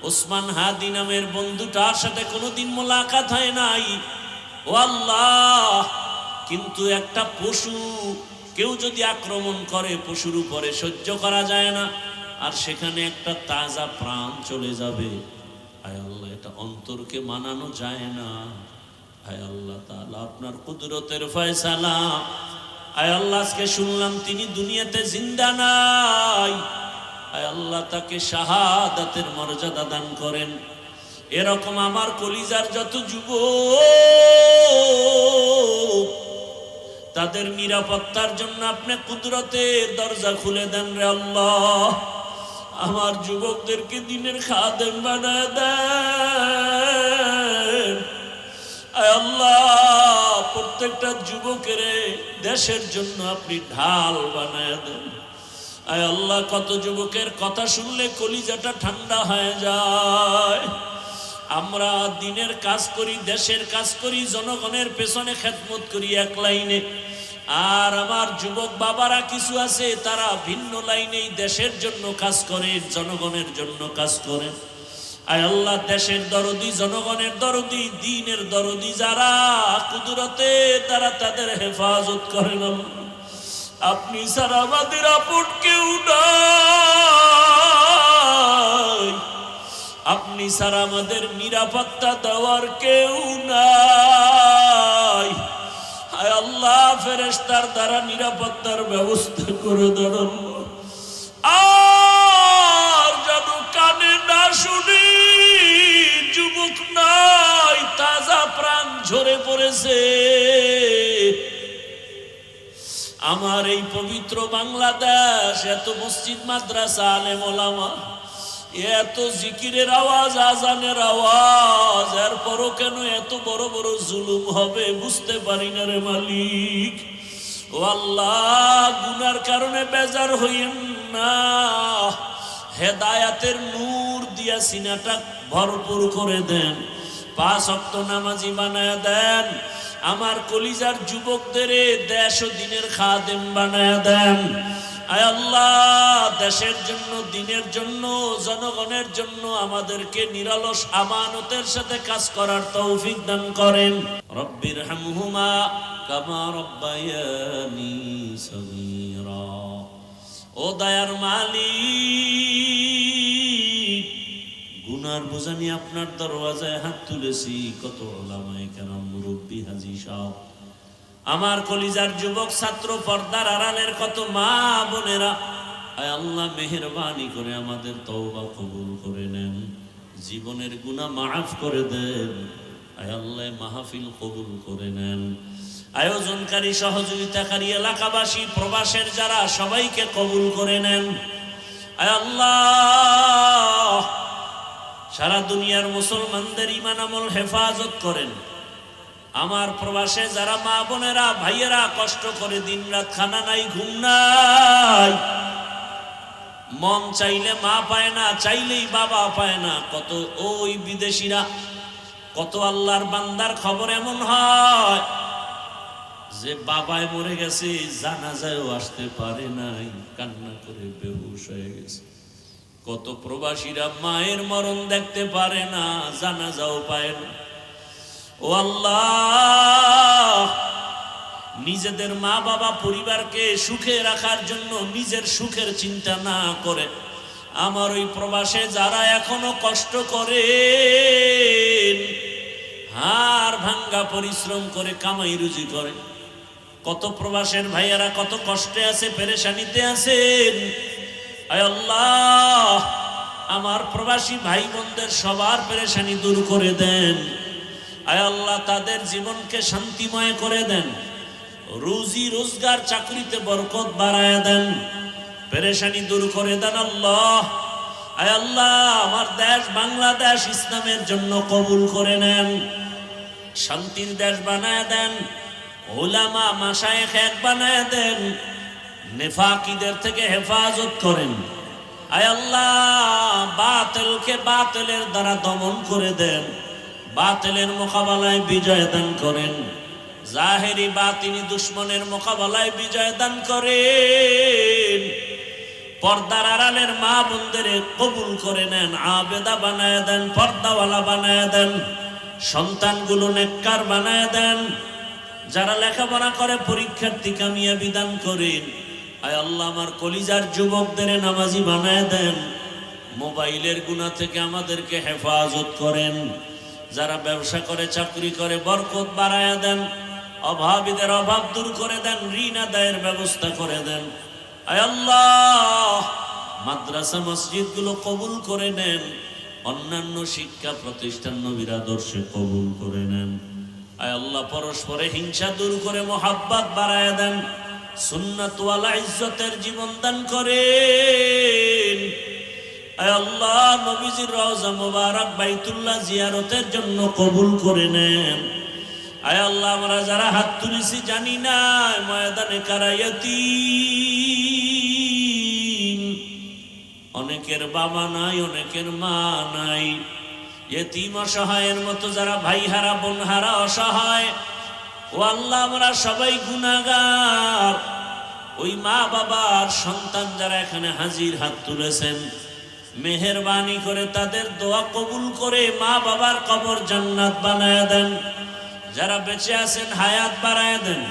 ওসমান হাদি নামের বন্ধুটার সাথে কোনোদিন মোলাকাত হয় নাই। ও আল্লাহ, কিন্তু একটা পশু কেউ যদি আক্রমণ করে পশুর উপরে সহ্য করা যায় না, আর সেখানে একটা তাজা প্রাণ চলে যাবে। আয় আল্লাহ, এটা অন্তরকে মানানো যায় না। আয় আল্লাহ তাআলা, আপনার কুদরতের ফয়সালা। আয় আল্লাহ, আজকে শুনলাম তিনি দুনিয়াতে জিন্দা নাই। আয় আল্লাহ, তাকে শাহাদাতের মর্যাদা দান করেন। এরকম আমার কলিজার যত যুবক, তাদের নিরাপত্তার জন্য আপনি কুদরতের দরজা খুলে দেন রে আল্লাহ। আমার যুবকদেরকে দিনের খাদেম বানায় দেন। আয় আল্লাহ, প্রত্যেকটা যুবকের দেশের জন্য আপনি ঢাল বানায় দেন। আয় আল্লাহ, কত যুবকের কথা শুনলে কলিজাটা ঠান্ডা হয়ে যায়। আমরা দিনের কাজ করি, দেশের কাজ করি, জনগণের পেছনে খেদমত করি এক লাইনে, আর আমার যুবক বাবারা কিছু আছে তারা ভিন্ন লাইনেই দেশের জন্য কাজ করে, জনগণের জন্য কাজ করে। আয় আল্লাহ, দেশের দরদি, জনগণের দরদি, দ্বীনের দরদি যারা, কুদরতে তারা তাদের হেফাজত করেন। আপনি ছাড়া আমাদের আপন কেউ নাই, আপনি ছাড়া আমাদের নিরাপত্তা দেওয়ার কেউ নাই। আয় আল্লাহ, ফেরেশতার দ্বারা নিরাপত্তার ব্যবস্থা করে দেন। আর যেন কানে না শুনি, যুবক নাই, তাজা প্রাণ ঝরে পড়েছে। আমার এই পবিত্র বাংলাদেশ, এত মসজিদ, মাদ্রাসা, আলেম ওলামা, এত জিকিরের আওয়াজ, আজানের আওয়াজ, এরপরও কেন এত বড় বড় জুলুম হবে বুঝতে পারি না রে মালিক। ও আল্লাহ, গুনার কারণে বেজার হইেন না, হেদায়াতের নূর দিয়া সিনাটা ভরপুর করে দেন, 5 ওয়াক্ত নামাজি বানায় দেন। আমার কলিজার যুবকদের দেশ ও দিনের খাদেম বানায় দেন। আয় আল্লাহ, দেশের জন্য, দিনের জন্য, জনগণের জন্য আমাদেরকে নিরলস আমানতের সাথে কাজ করার তৌফিক দান করেন। রব্বির হামহুমা কামা রব্বায়ানি সগীরা। ও দয়ার মালিক, গুনার বোঝা নিয়ে আপনার দরওয়াজায় হাত তুলেছি। কত ওলামায়ে কেরাম, মুরব্বী, হাজী সাহেব, আমার কলিজার যুবক ছাত্র, পর্দার আড়ালের কত মা বোনেরা, আয় আল্লাহ মেহেরবানি করে আমাদের তওবা কবুল করে নেন, জীবনের গুনাহ মাফ করে দেন। আয় আল্লাহ, মাহফিল কবুল করে নেন। আয়োজনকারী, সহযোগিতাকারী, এলাকাবাসী, প্রবাসের যারা, সবাইকে কবুল করে নেন। আয় আল্লাহ, সারা দুনিয়ার মুসলমানদের ঈমান আমল হেফাজত করেন। আমার প্রবাসে যারা মা বোনেরা, ভাইয়েরা কষ্ট করে দিন রাত, খানা নাই, ঘুম নাই, মন চাইলে মা পায় না, চাইলেই বাবা পায় না। কত ওই বিদেশিরা, কত আল্লাহর বান্দার খবর এমন হয় যে বাবায় মরে গেছে, জানাজায়ও আসতে পারে নাই, কান্না করে বেহুশ হয়ে গেছে। কত প্রবাসীরা মায়ের মরণ দেখতে পারে না, জানাজাও পায় না। ও আল্লাহ, নিজেদের মা বাবা পরিবারকে সুখে রাখার জন্য নিজের সুখের চিন্তা না করে আমার ওই প্রবাসে যারা এখনো কষ্ট করে, হাড় ভাঙ্গা পরিশ্রম করে কামাই রুজি করে, কত প্রবাসের ভাইয়েরা কত কষ্টে আছে, পেরেশানিতে আছেন। আয় আল্লাহ, আমার প্রবাসী ভাই বোনদের সবার পেরেশানি দূর করে দেন। আয় আল্লাহ, তাদের জীবনকে শান্তিময় করে দেন, রুজি রোজগার, চাকরিতে বরকত বাড়ায় দেন, পেরেশানি দূর করে দেন আল্লাহ। আয় আল্লাহ, আমার দেশ বাংলাদেশ ইসলামের জন্য কবুল করে নেন, শান্তির দেশ বানায় দেন, উলামা মাশায়েখ এক বানায় দেন, নেফাকিদের থেকে হেফাজত করেন। আয় আল্লাহ, বাতিলকে বাতিলের দ্বারা দমন করে দেন, বাতিলের মোকাবেলায় বিজয় দান করেন, জাহেরি বাতিনি দুশ্মনের মোকাবেলায় বিজয় দান করেন। পর্দার আড়ালের মা বোনদের কবুল করে নেন, আবেদা বানায় দেন, পর্দাওয়ালা বানায় দেন, সন্তানগুলো নেককার বানায় দেন। যারা লেখাপড়া করে পরীক্ষার্থী কামিয়াবি দান করেন। আয় আল্লাহ আমার কলিজার যুবকদের নামাজি বানায় দেন। মোবাইলের গুনাহ থেকে আমাদেরকে হেফাজত করেন। যারা ব্যবসা করে চাকরি করে বরকত বাড়ায় দেন, অভাবীদের অভাব দূর করে দেন, ঋণ আদায়ের ব্যবস্থা করে দেন। আয় আল্লাহ মাদ্রাসা মসজিদগুলো কবুল করে নেন, অন্যান্য শিক্ষা প্রতিষ্ঠান নবীর আদর্শে কবুল করে নেন। আয় আল্লাহ পরস্পরে হিংসা দূর করে মোহাব্বত বাড়ায় দেন, সুন্নাত ওয়ালা ইজ্জতের জীবন দান করেন। আয় আল্লাহ নবীজির রওজা মুবারক বাইতুল্লাহ জিয়ারতের জন্য কবুল করে নেন। আয় আল্লাহ আমরা যারা হাত তুলেছি জানি না ময়দানে কারায়াতীম, অনেকের বাবা নাই, অনেকের মা নাই, এতিম অসহায়ের মতো যারা ভাই হারা বোন হারা অসহায়, ও আল্লাহ আমরা সবাই গুনাহগার। ওই মা বাবার সন্তান যারা এখানে হাজির হাত তুলেছেন, মেহেরবানি করে তাদের দোয়া কবুল করে মা বাবার কবর জান্নাত বানায় দেন। যারা বেঁচে আছেন হায়াত বাড়ায় দেন,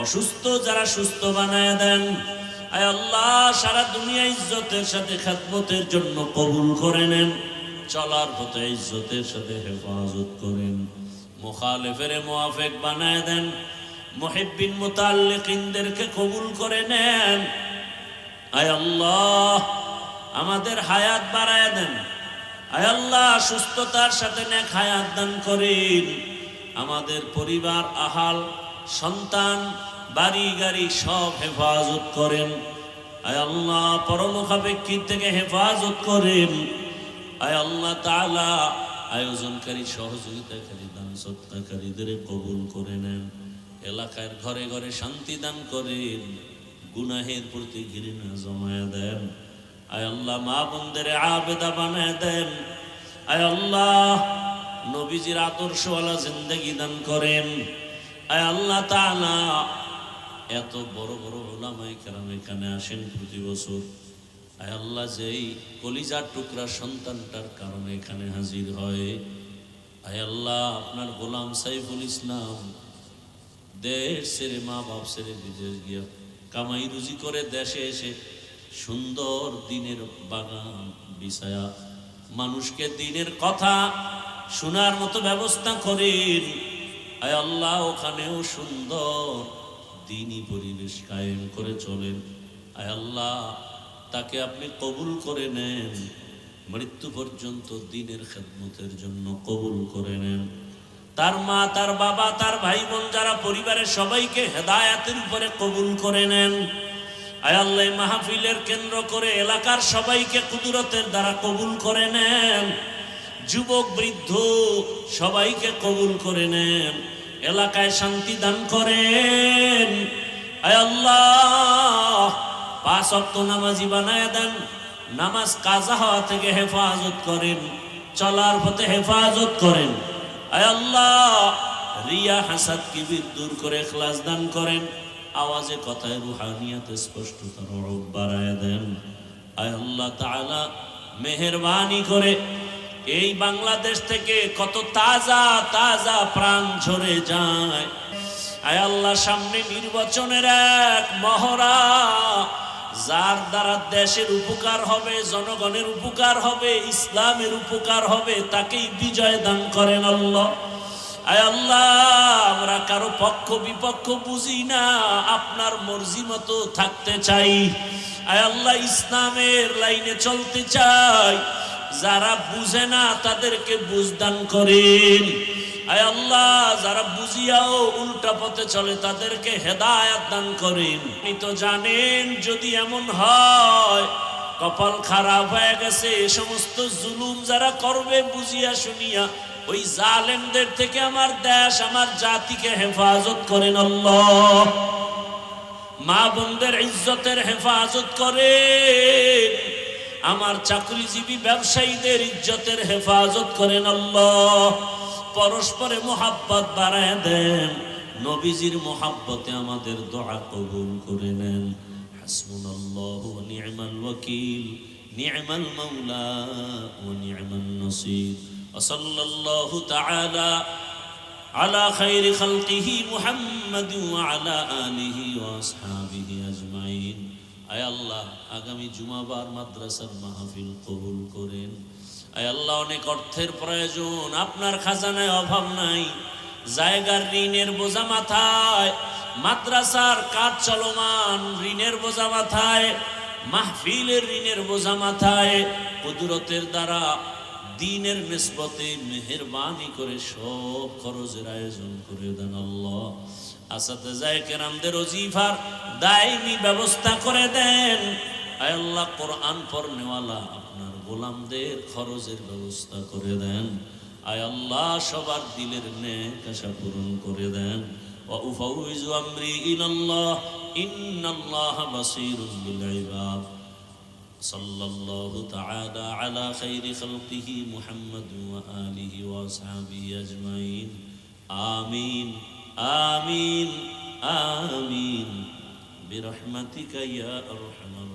অসুস্থ যারা সুস্থ বানায় দেন। আয় আল্লাহ সারা দুনিয়া ইজ্জতের সাথে খেদমতের জন্য কবুল করে নেন, চলার পথে ইজ্জতের সাথে হেফাজত করেন। মুখালিফের মুআফিক বানায় দেন, মুহিব্বিন মুতাআল্লিকিনদেরকে কবুল করে নেন। আয় আল্লাহ আমাদের হায়াত বাড়ায় দেন। আয় আল্লাহ সুস্থতার সাথে নেক হায়াত দান করেন। আমাদের পরিবার আহাল সন্তান বাড়ি গাড়ি সব হেফাজত করেন। আয় আল্লাহ পরমুখাপেক্ষী থেকে হেফাজত করেন। আয় আল্লাহ তাআলা আয়োজনকারী সহযোগিতাকারী দান সত্তাকারীদের কবুল করে নেন। এলাকার ঘরে ঘরে শান্তি দান করেন, গুনাহের প্রতি ঘৃণা জমায়া দেন। আয় আল্লাহ মা বোনদের আবেদা বানায় দেন। আয় আল্লাহ নবীজির আদর্শওয়ালা জিন্দেগি দান করেন। আয় আল্লাহ তাআলা এত বড় বড় উলামায়ে কেরাম এখানে আসেন প্রতি বছর। আয় আল্লাহ যেই কলিজার টুকরা সন্তানটার কারণে এখানে হাজির হয়, আয় আল্লাহ আপনার গোলাম সাইফুল ইসলাম দেশ ছেড়ে মা বাপ ছেড়ে বিদেশ গিয়া কামাই রুজি করে দেশে এসে সুন্দর দিনের বাগান বিছায়া মানুষকে দিনের কথা শোনার মতো ব্যবস্থা করেন। আয় আল্লাহ ওখানেও সুন্দর দ্বীনি পরিবেশ কায়েম করে চলেন। আয় আল্লাহ তাকে আপনি কবুল করে নেন, মৃত্যু পর্যন্ত দ্বীনের খেদমতের জন্য কবুল করে নেন। তার মা তার বাবা তার ভাই বোন যারা পরিবারের সবাইকে হেদায়েতের উপরে কবুল করে নেন। আয় আল্লাহ মাহফিলের কেন্দ্র করে এলাকার সবাইকে কুদরতের দ্বারা কবুল করে নেন। যুবক বৃদ্ধ সবাইকে কবুল করে নেন, এলাকায় শান্তি দান করেন। আয় আল্লাহ 5 ওয়াক্ত নামাজি বানায় দেন, নামাজ কাজা হওয়া থেকে হেফাজত করেন, চলার পথে হেফাজত করেন। আয় আল্লাহ রিয়া হাসাদ কিবির দূর করে ইখলাস দান করেন, আওয়াজে কথায় রুহানিয়াতে স্পষ্টতার রূপ বাড়ায় দেন। আয় আল্লাহ তাআলা মেহেরবানি করে এই বাংলাদেশ থেকে কত তাজা তাজা প্রাণ ঝরে যায়। আয় আল্লাহ সামনে নির্বাচনের এক মহড়া, যার দ্বারা দেশের উপকার হবে, জনগণের উপকার হবে, ইসলামের উপকার হবে, তাকেই বিজয় দান করেন আল্লাহ। আয় আল্লাহ আমরা কারো পক্ষ বিপক্ষ বুঝি না, আপনার মর্জি মতো থাকতে চাই। আয় আল্লাহ ইসলামের লাইনে চলতে চাই, যারা বুঝে না তাদেরকে বুঝদান করেন। আয় আল্লাহ যারা বুঝিয়াও উল্টা পথে চলে তাদেরকে হেদায়েত দান করেন। আপনি তো জানেন যদি এমন হয় কপাল খারাপ হয়ে গেছে, এ সমস্ত জুলুম যারা করবে বুঝিয়া শুনিয়া ওই জালেমদের থেকে আমার দেশ আমার জাতিকে হেফাজত করেন আল্লাহ। মা বোনদের ইজ্জতের হেফাজত করেন, আমার চাকরিজীবী ব্যবসায়ীদের ইজ্জতের হেফাজত করেন আল্লাহ। পরস্পরে মোহাব্বত বাড়ায় দেন, নবীজির মোহাব্বতে আমাদের দোয়া কবুল করে নেন। হাসবুনাল্লাহু ওয়া নি'মাল ওয়াকিল নি'মাল মাওলা ওয়া নি'মান নাসির ওয়া সাল্লাল্লাহু তাআলা আলা খায়রি খালকিহি মুহাম্মাদ ওয়া আলা আলিহি ওয়া আসহাবিহি আজমাইন। আয় আল্লাহ, আগামী জুমাবার মাদ্রাসার মাহফিল কবুল করেন। আয় আল্লাহ, অনেক অর্থের প্রয়োজন, আপনার খাজানায় অভাব নাই। জায়গার ঋণের বোঝা মাথায়, মাদ্রাসার কাজ চলমান, ঋণের বোঝা মাথায়, মাহফিলের ঋণের বোঝা মাথায়, কুদরতের দ্বারা দিনের নিসবতে মেহেরবানি করে সব খরচের আয়োজন করে দেন আল্লাহ। আসাতেজায়ে কেরামদের ওজিফার দায়মি ব্যবস্থা করে দেন। আয় আল্লাহ, কোরআন পড়নেওয়ালা আপনার গোলামদের খরচের ব্যবস্থা করে দেন। আয় আল্লাহ, সবার দিলের নেক আশা পূরণ করে দেন। ওয়া উফাউযু আমরি ইলাল্লাহ ইন্নাল্লাহা বাসীরুম বিল ইবাদ। সাল্লাল্লাহু তাআলা আলা খায়রি খালকিহি মুহাম্মাদ ওয়া আলিহি ওয়া আসহাবিহি আজমাইন। আমিন আমিন আমিন বিরহমাতিকা ইয়া আরহামার